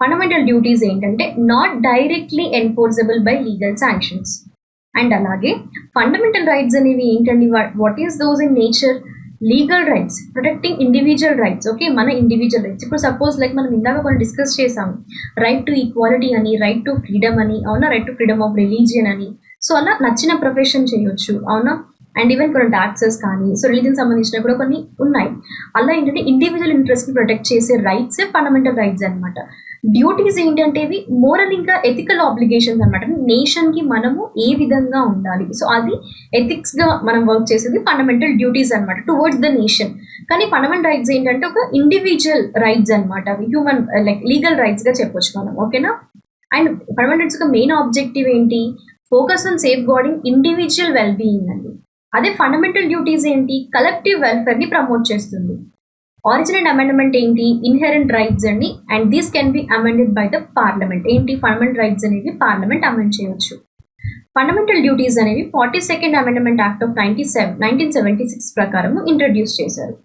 fundamental duties ఏంటంటే not directly enforceable by legal sanctions. And అలాగే ఫండమెంటల్ రైట్స్ అనేవి ఏంటండి, what is those in nature? Legal rights protecting individual rights. Okay, మన ఇండివిజువల్ రైట్స్. ఇప్పుడు సపోజ్ లైక్ మనం ఇందాక కొన్ని డిస్కస్ చేసాము, రైట్ టు ఈక్వాలిటీ అని, రైట్ టు ఫ్రీడమ్ అని, అవునా, right to freedom of religion అని. సో అలా నచ్చిన ప్రొఫెషన్ చేయొచ్చు, అవునా. అండ్ ఈవెన్ కొన్ని టాక్సెస్ కానీ, సో రిలీజన్ సంబంధించిన కూడా కొన్ని ఉన్నాయి. అలా ఏంటంటే ఇండివిజువల్ ఇంట్రెస్ట్ ని ప్రొటెక్ట్ చేసే రైట్స్ ఫండమెంటల్ రైట్స్ అనమాట. డ్యూటీస్ ఏంటంటే ఇవి మోరల్ ఇంకా ఎథికల్ ఆబ్లిగేషన్స్ అనమాట. నేషన్ కి మనము ఏ విధంగా ఉండాలి, సో అది ఎథిక్స్ గా మనం వర్క్ చేసేది ఫండమెంటల్ డ్యూటీస్ అనమాట టువర్డ్స్ ద నేషన్. కానీ ఫండమెంటల్ రైట్స్ ఏంటంటే ఒక ఇండివిజువల్ రైట్స్ అనమాట, అవి హ్యూమన్ లైక్ లీగల్ రైట్స్ గా చెప్పొచ్చు మనం, ఓకేనా. అండ్ ఫండమెంటల్ రైట్స్ యొక్క మెయిన్ ఆబ్జెక్టివ్ ఏంటి? Focus on safe guarding individual well being అండి. అదే ఫండమెంటల్ డ్యూటీస్ ఏంటి? కలెక్టివ్ వెల్ఫేర్ ని ప్రమోట్ చేస్తుంది. ఒరిజినల్ అమెండ్మెంట్ ఏంటి? ఇన్హెరెంట్ రైట్స్ అండి, and these can be amended by the parliament. ఏంటి? ఫండమెంటల్ రైట్స్ అనేవి పార్లమెంట్ అమెండ్ చేయొచ్చు. ఫండమెంటల్ డ్యూటీస్ అనేవి 42nd అమెండ్మెంట్ యాక్ట్ ఆఫ్ 1976 ప్రకారం ఇంట్రడ్యూస్ చేశారు.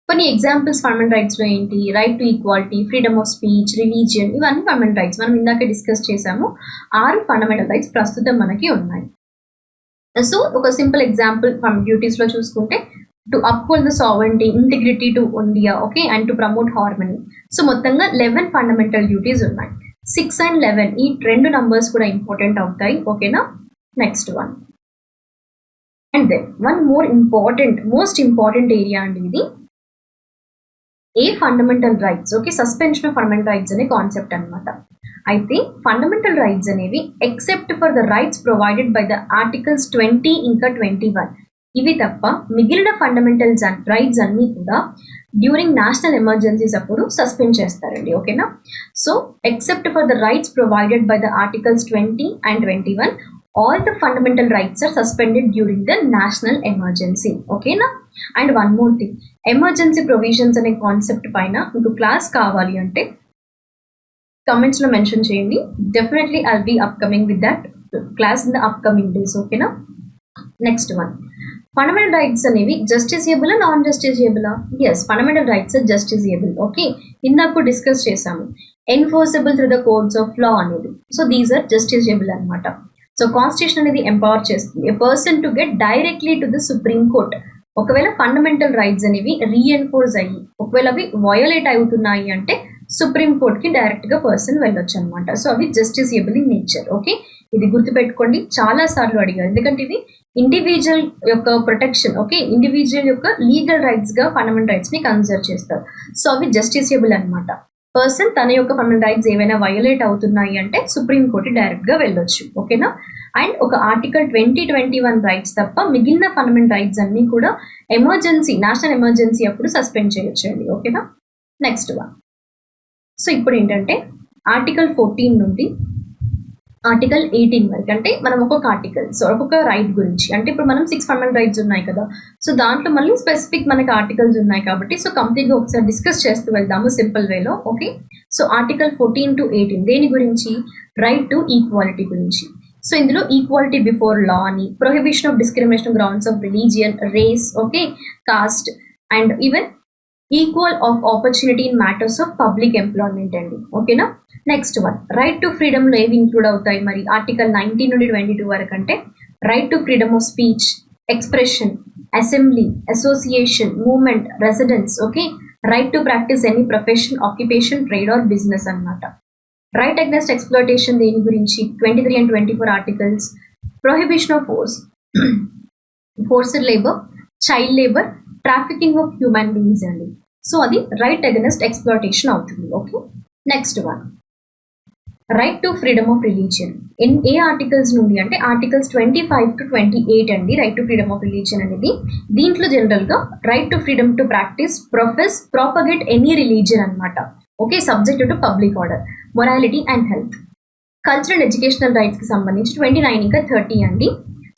కొన్ని ఎగ్జాంపుల్స్ ఫండమెంటల్ రైట్స్ లో ఏంటి? Right to equality, freedom of speech, religion, ఇవన్నీ ఫండమెంటల్ రైట్స్. మనం ఇందాక డిస్కస్ చేసాము, 6 ఫండమెంటల్ రైట్స్ ప్రస్తుతం మనకి ఉన్నాయి. సో ఒక సింపుల్ ఎగ్జాంపుల్ డ్యూటీస్ లో చూసుకుంటే to uphold the sovereignty, integrity to India, okay, and to promote harmony. So మొత్తంగా 11 ఫండమెంటల్ డ్యూటీస్ ఉన్నాయి. 6 and 11 ఈ 2 నంబర్స్ కూడా ఇంపార్టెంట్ అవుతాయి, ఓకేనా. Next one, and then one most important area అండి ఇది, a fundamental rights. Okay, suspension of fundamental rights అనే కాన్సెప్ట్ అనమాట. అయితే ఫండమెంటల్ రైట్స్ అనేవి except for the rights provided by the articles 20 ఇంకా 21 ఇవి తప్ప మిగిలిన ఫండమెంటల్ రైట్స్ అన్ని కూడా డ్యూరింగ్ నేషనల్ ఎమర్జెన్సీస్ అప్పుడు సస్పెండ్ చేస్తారండి, ఓకేనా. So except for the rights provided by the articles 20 and 21 all the fundamental rights are suspended during the national emergency, ఓకేనా. And one more thing, emergency provisions అనే కాన్సెప్ట్ పైన మీకు క్లాస్ కావాలి అంటే కమెంట్స్ లో మెన్షన్ చేయండి. Definitely I'll be upcoming with that class in the upcoming days, ఓకేనా. నెక్స్ట్ వన్, ఫండమెంటల్ రైట్స్ అనేవి justiciable non justiciable? Yes, fundamental rights justiciable. Okay, ఇందాక డిస్కస్ చేసాము enforceable through the courts of law అనేది. సో దీస్ ఆర్ జస్టిసియబుల్ అనమాట. సో కాన్స్టిట్యూషన్ అనేది ఎంపవర్ చేస్తుంది a person to get directly to the supreme court. ఒకవేళ ఫండమెంటల్ రైట్స్ అనేవి రీఎన్ఫోర్స్ అయ్యి ఒకవేళ అవి వయోలేట్ అవుతున్నాయి అంటే సుప్రీం కోర్ట్ కి డైరెక్ట్ గా పర్సన్ వెళ్ళొచ్చు అనమాట. సో అవి జస్టిసియబుల్ ఇన్ నేచర్. ఓకే, ఇది గుర్తుపెట్టుకోండి, చాలా సార్లు అడిగారు, ఎందుకంటే ఇవి ఇండివిజువల్ యొక్క ప్రొటెక్షన్. ఓకే, ఇండివిజువల్ యొక్క లీగల్ రైట్స్ గా ఫండమెంటల్ రైట్స్ ని కన్సిడర్ చేస్తారు. సో అవి జస్టిసియబుల్ అనమాట. పర్సన్ తన యొక్క ఫండమెంటల్ రైట్స్ ఏవైనా వయోలేట్ అవుతున్నాయి అంటే సుప్రీం కోర్టు డైరెక్ట్ గా వెళ్ళొచ్చు, ఓకేనా. అండ్ ఒక ఆర్టికల్ 2021 రైట్స్ తప్ప మిగిలిన ఫండమెంటల్ రైట్స్ అన్ని కూడా ఎమర్జెన్సీ, నేషనల్ ఎమర్జెన్సీ అప్పుడు సస్పెండ్ చేయొచ్చు అండి, ఓకేనా. నెక్స్ట్ వన్, సో ఇప్పుడు ఏంటంటే ఆర్టికల్ 14 నుండి ఆర్టికల్ 18 వరకు, అంటే మనం ఒక్కొక్క ఆర్టికల్, సో ఒక్కొక్క రైట్ గురించి, అంటే ఇప్పుడు మనం 6 ఫండమెంటల్ రైట్స్ ఉన్నాయి కదా, సో దాంట్లో మళ్ళీ స్పెసిఫిక్ మనకి ఆర్టికల్స్ ఉన్నాయి కాబట్టి సో కంప్లీట్గా ఒకసారి డిస్కస్ చేస్తూ వెళ్దాము సింపుల్ వేలో. ఓకే, సో ఆర్టికల్ 14 to 18 దేని గురించి? రైట్ టు ఈక్వాలిటీ గురించి. సో ఇందులో ఈక్వాలిటీ బిఫోర్ లా అని, prohibition of discrimination grounds of religion, race, okay, caste, and even equal of opportunity in matters of public employment అండి. ఓకేనా. నెక్స్ట్ వన్, రైట్ టు ఫ్రీడమ్లో ఏవి ఇంక్లూడ్ అవుతాయి మరి ఆర్టికల్ 19 నుండి 22 వరకు అంటే right to freedom of speech, expression, assembly, association, movement, residence. Okay. Right to practice any profession, occupation, trade or business అన్నమాట. రైట్ అగెన్స్ట్ ఎక్స్ప్లాయిటేషన్ దేని గురించి 23 and 24 articles. Prohibition of forced labour, child labour, trafficking of human beings అండి. సో అది రైట్ అగెన్స్ట్ ఎక్స్ప్లాయిటేషన్ అవుతుంది. Okay. Next one, right to freedom of religion. A articles నుండి అంటే ఆర్టికల్స్ 25 to 28 అండి. Right to freedom of religion అనేది దీంట్లో జనరల్గా right to freedom to practice, profess, propagate any religion అనమాట. Okay. Subject to public order, morality and health. Cultural educational రైట్స్కి సంబంధించి 29 ఇంకా 30 అండి.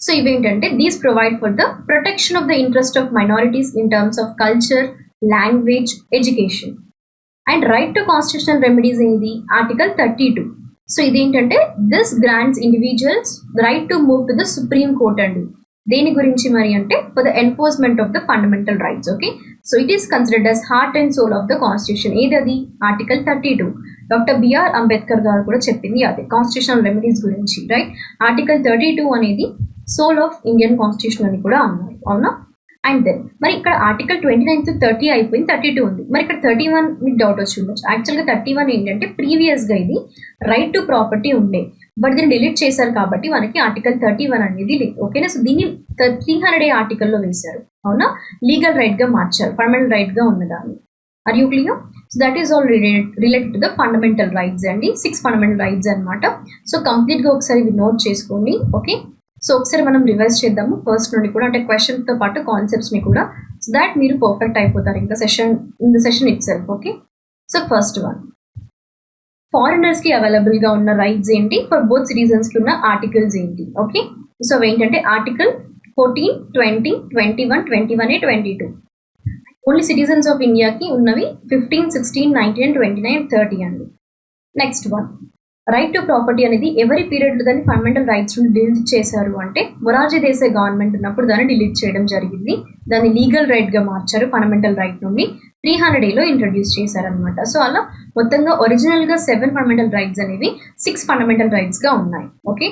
సో ఇవేంటంటే these provide for the protection of the interest of minorities in terms of culture, language, education. And right to constitutional remedies ఏది ఆర్టికల్ 32. సో ఇదేంటంటే this grants individuals right to move to the supreme court అండి. దేని గురించి మరి అంటే for the enforcement of the fundamental rights. Okay. So it is considered as heart and soul of the constitution. ఏదది ఆర్టికల్ 32. డాక్టర్ బిఆర్ అంబేద్కర్ గారు కూడా చెప్పింది అదే కాన్స్టిట్యూషనల్ రెమెడీస్ గురించి. రైట్. ఆర్టికల్ 32 అనేది సోల్ ఆఫ్ ఇండియన్ కాన్స్టిట్యూషన్ అని కూడా అన్నారు. అవునా. అండ్ దెన్ మరి ఇక్కడ ఆర్టికల్ 29 to 30 అయిపోయింది, 32 ఉంది. మరి ఇక్కడ 31 మీకు డౌట్ వచ్చి ఉండొచ్చు. యాక్చువల్గా 31 ఏంటంటే ప్రీవియస్గా ఇది రైట్ టు ప్రాపర్టీ ఉండే, బట్ దీన్ని డిలీట్ చేశారు కాబట్టి మనకి ఆర్టికల్ 31 అనేది లేదు. ఓకేనా. సో దీన్ని 300A ఆర్టికల్లో వేశారు. అవునా. లీగల్ రైట్గా మార్చారు, ఫండమెంటల్ రైట్గా ఉన్నదాన్ని. Are you clear? So that is all related to the fundamental rights అండి. 6 ఫండమెంటల్ రైట్స్ అనమాట. సో కంప్లీట్గా ఒకసారి ఇది నోట్ చేసుకోండి. ఓకే. సో ఒకసారి మనం రివైజ్ చేద్దాము ఫస్ట్ నుండి కూడా, అంటే క్వశ్చన్తో పాటు కాన్సెప్ట్స్ని కూడా, సో దాట్ మీరు పర్ఫెక్ట్ అయిపోతారు ఇంకా in the session itself. Okay. So first one, ఫారినర్స్కి అవైలబుల్గా ఉన్న రైట్స్ ఏంటి, ఫర్ బోత్ సిటిజన్స్కి ఉన్న ఆర్టికల్స్ ఏంటి. ఓకే. సో ఏంటంటే article 14, 20, 21, 21A, 22. Only citizens of ఇండియాకి ఉన్నవి 15, 16, 19, 29, 30 అండి. Next one, right to property అనేది ఎవరి పీరియడ్లో దాన్ని ఫండమెంటల్ రైట్స్ నుండి డిలీట్ చేశారు అంటే మొరార్జీ దేశాయ్ గవర్నమెంట్ ఉన్నప్పుడు దాన్ని డిలీట్ చేయడం జరిగింది. దాన్ని లీగల్ రైట్గా మార్చారు, ఫండమెంటల్ రైట్ నుండి 300Aలో ఇంట్రడ్యూస్ చేశారనమాట. సో అలా మొత్తంగా ఒరిజినల్గా 7 ఫండమెంటల్ రైట్స్ అనేవి 6 ఫండమెంటల్ రైట్స్గా ఉన్నాయి. ఓకే.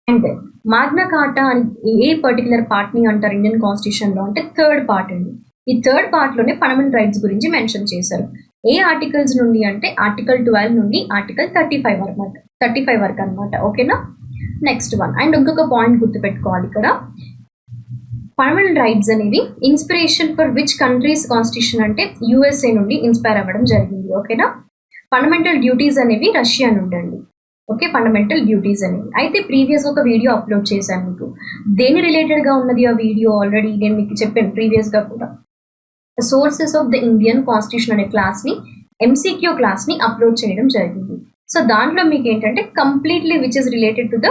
అండ్ మాగ్నా కార్టా అని ఏ పర్టికులర్ పార్ట్ని అంటారు ఇండియన్ కాన్స్టిట్యూషన్లో అంటే థర్డ్ పార్ట్ అండి. ఈ థర్డ్ పార్ట్లోనే ఫండమెంటల్ రైట్స్ గురించి మెన్షన్ చేశారు. ఏ ఆర్టికల్స్ నుండి అంటే ఆర్టికల్ 12 నుండి ఆర్టికల్ 35 వరకు అనమాట. ఓకేనా. నెక్స్ట్ వన్, అండ్ ఇంకొక పాయింట్ గుర్తుపెట్టుకోవాలి ఇక్కడ, ఫండమెంటల్ రైట్స్ అనేవి inspiration for which countries constitution అంటే USA నుండి ఇన్స్పైర్ అవ్వడం జరిగింది. ఓకేనా. ఫండమెంటల్ డ్యూటీస్ అనేవి రష్యా నుండి అండి. ఓకే. ఫండమెంటల్ డ్యూటీస్ అనేవి అయితే ప్రీవియస్ ఒక వీడియో అప్లోడ్ చేశాను మీకు. దేని రిలేటెడ్గా ఉన్నది ఆ వీడియో ఆల్రెడీ నేను మీకు చెప్పాను ప్రీవియస్గా కూడా. Sources of the Indian constitution అనే క్లాస్ని, MCQ క్లాస్ని అప్లోడ్ చేయడం జరిగింది. సో దాంట్లో మీకు ఏంటంటే completely which is related to the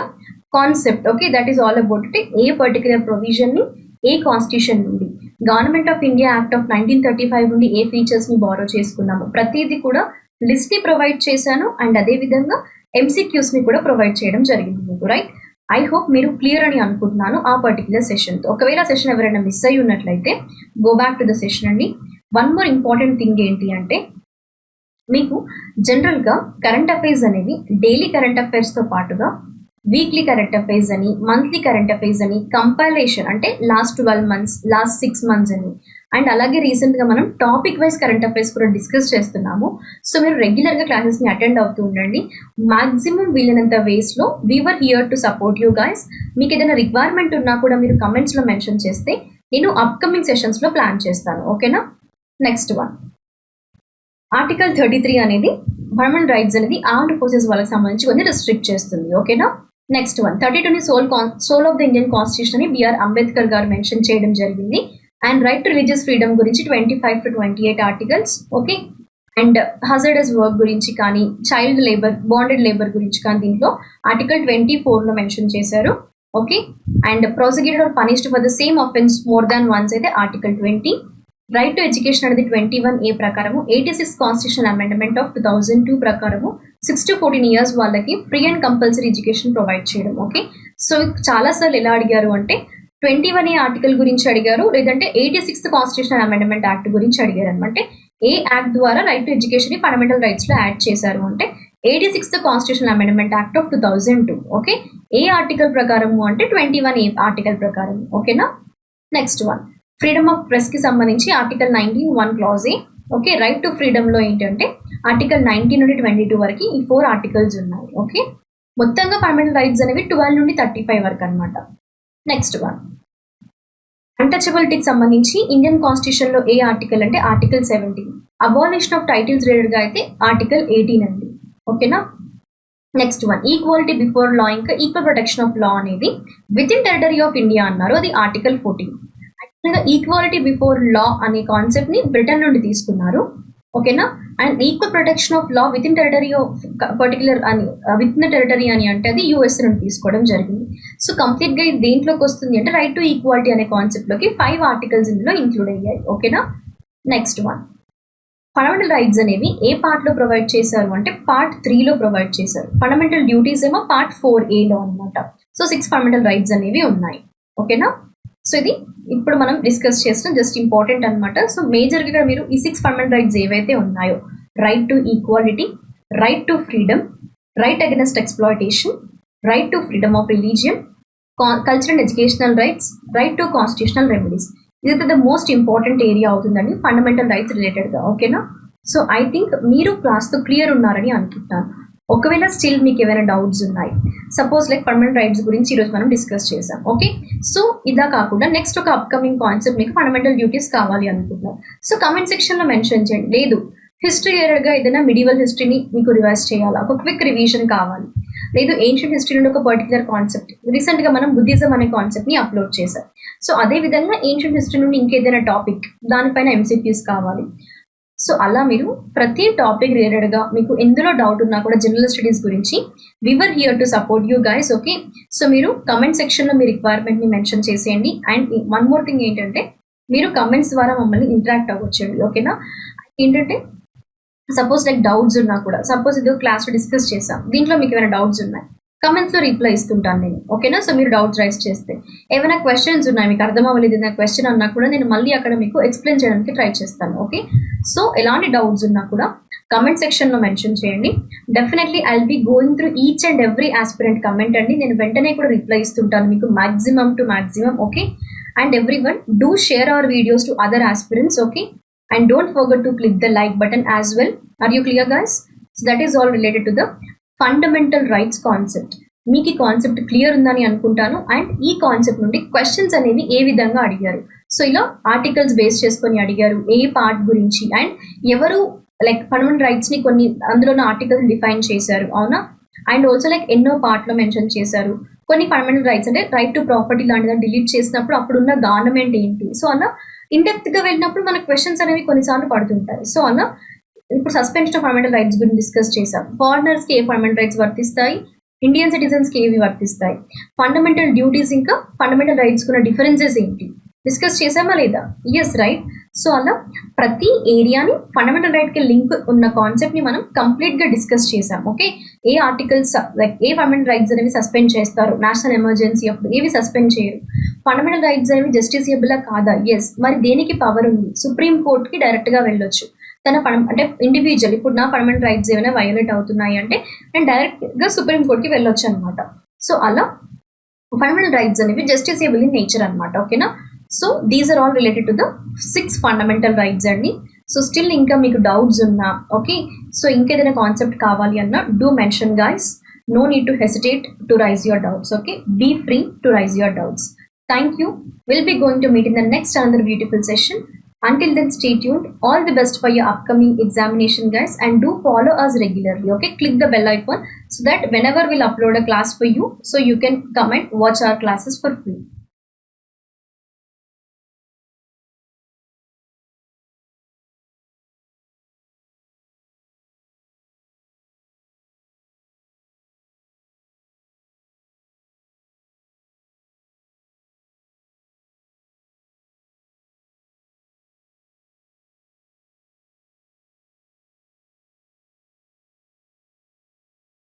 concept. Okay. That is all about అంటే ఏ పర్టికులర్ ప్రొవిజన్ని ఏ కాన్స్టిట్యూషన్ నుండి, government of India act of 1935 నుండి ఏ ఫీచర్స్ని బారో చేసుకున్నాము ప్రతిదీ కూడా లిస్ట్ని ప్రొవైడ్ చేశాను. అండ్ అదేవిధంగా MCQస్ని కూడా ప్రొవైడ్ చేయడం జరిగింది మీకు. రైట్. ఐ హోప్ మీరు క్లియర్ అని అనుకుంటున్నాను ఆ పర్టికులర్ సెషన్తో. ఒకవేళ సెషన్ ఎవరైనా మిస్ అయ్యి ఉన్నట్లయితే go back to the session అండి. వన్ మోర్ ఇంపార్టెంట్ థింగ్ ఏంటి అంటే మీకు జనరల్గా కరెంట్ అఫైర్స్ అనేవి డైలీ కరెంట్ అఫైర్స్తో పాటుగా వీక్లీ కరెంట్ అఫైర్స్ అని, మంత్లీ కరెంట్ అఫైర్స్ అని, కంపైలేషన్ అంటే లాస్ట్ 12 months, లాస్ట్ 6 months అని, అండ్ అలాగే రీసెంట్గా మనం టాపిక్ వైజ్ కరెంట్ అఫైర్స్ కూడా డిస్కస్ చేస్తున్నాము. సో మీరు రెగ్యులర్గా క్లాసెస్ని అటెండ్ అవుతూ ఉండండి. మాక్సిమం వీలైనంత వేస్లో we're here to support you guys. మీకు ఏదైనా రిక్వైర్మెంట్ ఉన్నా కూడా మీరు కమెంట్స్లో మెన్షన్ చేస్తే నేను అప్కమింగ్ సెషన్స్లో ప్లాన్ చేస్తాను. ఓకేనా. నెక్స్ట్ వన్, ఆర్టికల్ 33 అనేది ఫండమెంటల్ రైట్స్ అనేది ఆర్మ్డ్ ఫోర్సెస్ వాళ్ళకి సంబంధించి కొన్ని రిస్ట్రిక్ట్ చేస్తుంది. ఓకేనా. నెక్స్ట్ వన్, 32ని soul of the Indian constitution అని బిఆర్ అంబేద్కర్ గారు మెన్షన్ చేయడం జరిగింది. And right to religious freedom గురించి 25 to 28 articles. Okay. And hazardous work గురించి కానీ, చైల్డ్ లేబర్, బాండెడ్ లేబర్ గురించి కానీ దీంట్లో ఆర్టికల్ 24లో మెన్షన్ చేశారు. Okay. And prosecuted or punished for the same offence more than once అయితే ఆర్టికల్ 20. రైట్ టు ఎడ్యుకేషన్ అనేది 21A ప్రకారము, 86 కాన్స్టిట్యూషన్ అమెండ్మెంట్ ఆఫ్ 2002 ప్రకారము 6 to 14 years వాళ్ళకి free and compulsory education provide చేయడం. ఓకే. సో చాలాసార్లు ఎలా అడిగారు అంటే 21A ఆర్టికల్ గురించి అడిగారు, లేదంటే 86th కాన్స్టిట్యూషనల్ అమెండ్మెంట్ యాక్ట్ గురించి అడిగారు అనమాట. ఏ యాక్ట్ ద్వారా రైట్ టు ఎడ్యుకేషన్ ని ఫండమెంటల్ రైట్స్ లో యాడ్ చేశారు అంటే 86th constitutional amendment act of 2002. Okay, A article ప్రకారము అంటే 21A ఆర్టికల్ ప్రకారం. ఓకేనా. Next one, freedom of press కి సంబంధించి article 19(1) clause A. Okay, right to freedom లో ఏంటంటే ఆర్టికల్ 19 నుండి 22 వరకు ఈ 4 ఆర్టికల్స్ ఉన్నాయి. ఓకే, మొత్తంగా ఫండమెంటల్ రైట్స్ అనేవి 12 నుండి 35 వరకు అనమాట. నెక్స్ట్ వన్, అన్టచబిలిటీకి సంబంధించి ఇండియన్ కాన్స్టిట్యూషన్ లో ఏ ఆర్టికల్ అంటే article 17. Abolition of titles related గా అయితే ఆర్టికల్ 18 అండి. ఓకేనా. నెక్స్ట్ వన్, ఈక్వాలిటీ బిఫోర్ లా ఇంకా ఈక్వల్ ప్రొటెక్షన్ ఆఫ్ లా అనేది with in territory of India అన్నారు, అది ఆర్టికల్ 14. యాక్చువల్గా ఈక్వాలిటీ బిఫోర్ లా అనే కాన్సెప్ట్ ని బ్రిటన్ నుండి తీసుకున్నారు. ఓకేనా. And equal protection of law with in territory of particular అని విత్ ఇన్ టెరిటరీ అని అంటే అది యూఎస్ నుండి తీసుకోవడం జరిగింది. సో కంప్లీట్ గా ఇది దేంట్లోకి వస్తుంది అంటే రైట్ టు ఈక్వాలిటీ అనే కాన్సెప్ట్ లోకి 5 ఆర్టికల్స్ ఇందులో ఇంక్లూడ్ అయ్యాయి. ఓకేనా. నెక్స్ట్ వన్, ఫండమెంటల్ రైట్స్ అనేవి ఏ పార్ట్ లో ప్రొవైడ్ చేశారు అంటే పార్ట్ 3 లో ప్రొవైడ్ చేశారు. ఫండమెంటల్ డ్యూటీస్ ఏమో పార్ట్ 4A లో అనమాట. సో 6 ఫండమెంటల్ రైట్స్ అనేవి ఉన్నాయి. ఓకేనా. సో ఇది ఇప్పుడు మనం డిస్కస్ చేసిన జస్ట్ ఇంపార్టెంట్ అనమాట. సో మేజర్గా ఇక్కడ మీరు ఈ 6 ఫండమెంటల్ రైట్స్ ఏవైతే ఉన్నాయో, right to equality, right to freedom, right against exploitation, right to freedom of religion, cultural and educational rights, right to constitutional remedies, ఇదైతే ద మోస్ట్ ఇంపార్టెంట్ ఏరియా అవుతుందండి ఫండమెంటల్ రైట్స్ రిలేటెడ్గా. ఓకేనా. సో ఐ థింక్ మీరు క్లాస్తో క్లియర్ ఉన్నారని అనుకుంటున్నాను. ఒకవేళ స్టిల్ మీకు ఏమైనా డౌట్స్ ఉన్నాయి, సపోజ్ లైక్ ఫండమెంటల్ రైట్స్ గురించి ఈరోజు మనం డిస్కస్ చేసాం. ఓకే, సో ఇదా కాకుండా నెక్స్ట్ ఒక అప్కమింగ్ కాన్సెప్ట్ మీకు ఫండమెంటల్ డ్యూటీస్ కావాలి అనుకుంటున్నాం. సో కమెంట్ సెక్షన్లో మెన్షన్ చేయండి. లేదు హిస్టరీ రిలేటెడ్గా ఏదైనా మిడివల్ హిస్టరీని మీకు రివైజ్ చేయాలా, ఒక క్విక్ రివిజన్ కావాలి, లేదు ఏన్షియంట్ హిస్టరీ నుండి ఒక పర్టికులర్ కాన్సెప్ట్, రీసెంట్గా మనం బుద్ధిజం అనే కాన్సెప్ట్ని అప్లోడ్ చేశాం. సో అదే విధంగా ఏన్షియంట్ హిస్టరీ నుండి ఇంకేదైనా టాపిక్ దానిపైన MCQs కావాలి. సో అలా మీరు ప్రతి టాపిక్ రిలేటెడ్గా మీకు ఎందులో డౌట్ ఉన్నా కూడా జనరల్ స్టడీస్ గురించి we were here to support you guys. Okay, so మీరు కమెంట్ సెక్షన్లో మీ రిక్వైర్మెంట్ని మెన్షన్ చేసేయండి. అండ్ వన్ మోర్ థింగ్ ఏంటంటే మీరు కమెంట్స్ ద్వారా మమ్మల్ని ఇంటరాక్ట్ అవ్వచ్చండి. ఓకేనా. ఏంటంటే సపోజ్ లైక్ డౌట్స్ ఉన్నా కూడా, సపోజ్ ఇది క్లాస్లో డిస్కస్ చేసాం, దీంట్లో మీకు ఏమైనా డౌట్స్ ఉన్నాయి కమెంట్స్లో రిప్లై ఇస్తుంటాను నేను. ఓకేనా. సో మీరు డౌట్స్ రైజ్ చేస్తే, ఏమైనా క్వశ్చన్స్ ఉన్నాయి మీకు అర్థం అవ్వలేదు నా క్వశ్చన్ అన్నా కూడా నేను మళ్ళీ అక్కడ మీకు ఎక్స్ప్లెయిన్ చేయడానికి ట్రై చేస్తాను. ఓకే, సో ఎలాంటి డౌట్స్ ఉన్నా కూడా కమెంట్ సెక్షన్లో మెన్షన్ చేయండి. Definitely I will be going through each and every aspirant comment అండి. నేను వెంటనే కూడా రిప్లై ఇస్తుంటాను మీకు maximum to maximum. Okay, and every one do share our videos to other aspirants. Okay, and don't forget to click the like button as well. Are you clear guys? So that is all related to the fundamental rights concept. మీకు ఈ కాన్సెప్ట్ క్లియర్ ఉందని అనుకుంటాను. అండ్ ఈ కాన్సెప్ట్ నుండి క్వశ్చన్స్ అనేవి ఏ విధంగా అడిగారు, సో ఇలా ఆర్టికల్స్ బేస్ చేసుకొని అడిగారు, ఏ పార్ట్ గురించి, అండ్ ఎవరు లైక్ ఫండమెంటల్ రైట్స్ ని కొన్ని అందులోనే ఆర్టికల్స్ డిఫైన్ చేశారు, అవునా. అండ్ ఆల్సో లైక్ ఎన్నో పార్ట్లో మెన్షన్ చేశారు. కొన్ని ఫండమెంటల్ రైట్స్ అంటే రైట్ టు ప్రాపర్టీ లాంటిది డిలీట్ చేసినప్పుడు అప్పుడున్న గవర్నమెంట్ ఏంటి, సో అలా ఇండెప్త్ గా వెళ్ళినప్పుడు మన క్వశ్చన్స్ అనేవి కొన్నిసార్లు పడుతుంటాయి. సో అలా ఇప్పుడు సస్పెన్షన్ ఆఫ్ ఫండమెంటల్ రైట్స్ గురించి డిస్కస్ చేశాం. ఫారినర్స్ కి ఏ ఫండమెంటల్ రైట్స్ వర్తిస్తాయి, ఇండియన్ సిటిజన్స్ కి ఏవి వర్తిస్తాయి, ఫండమెంటల్ డ్యూటీస్ ఇంకా ఫండమెంటల్ రైట్స్ కున్న డిఫరెన్సెస్ ఏంటి డిస్కస్ చేసామా లేదా? Yes, right. సో అలా ప్రతి ఏరియాని ఫండమెంటల్ రైట్ కి లింక్ ఉన్న కాన్సెప్ట్ ని మనం కంప్లీట్ గా డిస్కస్ చేసాం. ఓకే, ఏ ఆర్టికల్స్ లైక్ ఏ ఫండమెంటల్ రైట్స్ అనేవి సస్పెండ్ చేస్తారు, నేషనల్ ఎమర్జెన్సీ అప్పుడు ఏవి సస్పెండ్ చేయరు, ఫండమెంటల్ రైట్స్ అనేవి జస్టిసియబుల్ కాదా, ఎస్, మరి దేనికి పవర్ ఉంది, సుప్రీం కోర్ట్ కి డైరెక్ట్ గా వెళ్ళొచ్చు తన అంటే ఇండివిజువల్ ఇప్పుడు నా ఫండమెంటల్ రైట్స్ ఏమైనా వైలేట్ అవుతున్నాయి అంటే నేను డైరెక్ట్ గా సుప్రీం కోర్ట్ కి వెళ్ళొచ్చు అనమాట. సో అలా ఫండమెంటల్ రైట్స్ అనేవి జస్టిసియబుల్ ఇన్ నేచర్ అనమాట. ఓకేనా. So these are all related to the 6 fundamental rights అండి. సో స్టిల్ ఇంకా మీకు డౌట్స్ ఉన్నా, ఓకే, సో ఇంకేదైనా కాన్సెప్ట్ కావాలి అన్నా do mention guys. No need to hesitate to raise your doubts. Okay, be free to raise your doubts. Thank you. We'll be going to meet in the next another beautiful session. Until then, stay tuned. All the best for your upcoming examination, guys, and do follow us regularly. Okay, click the bell icon so that whenever we'll upload a class for you, so you can come and watch our classes for free.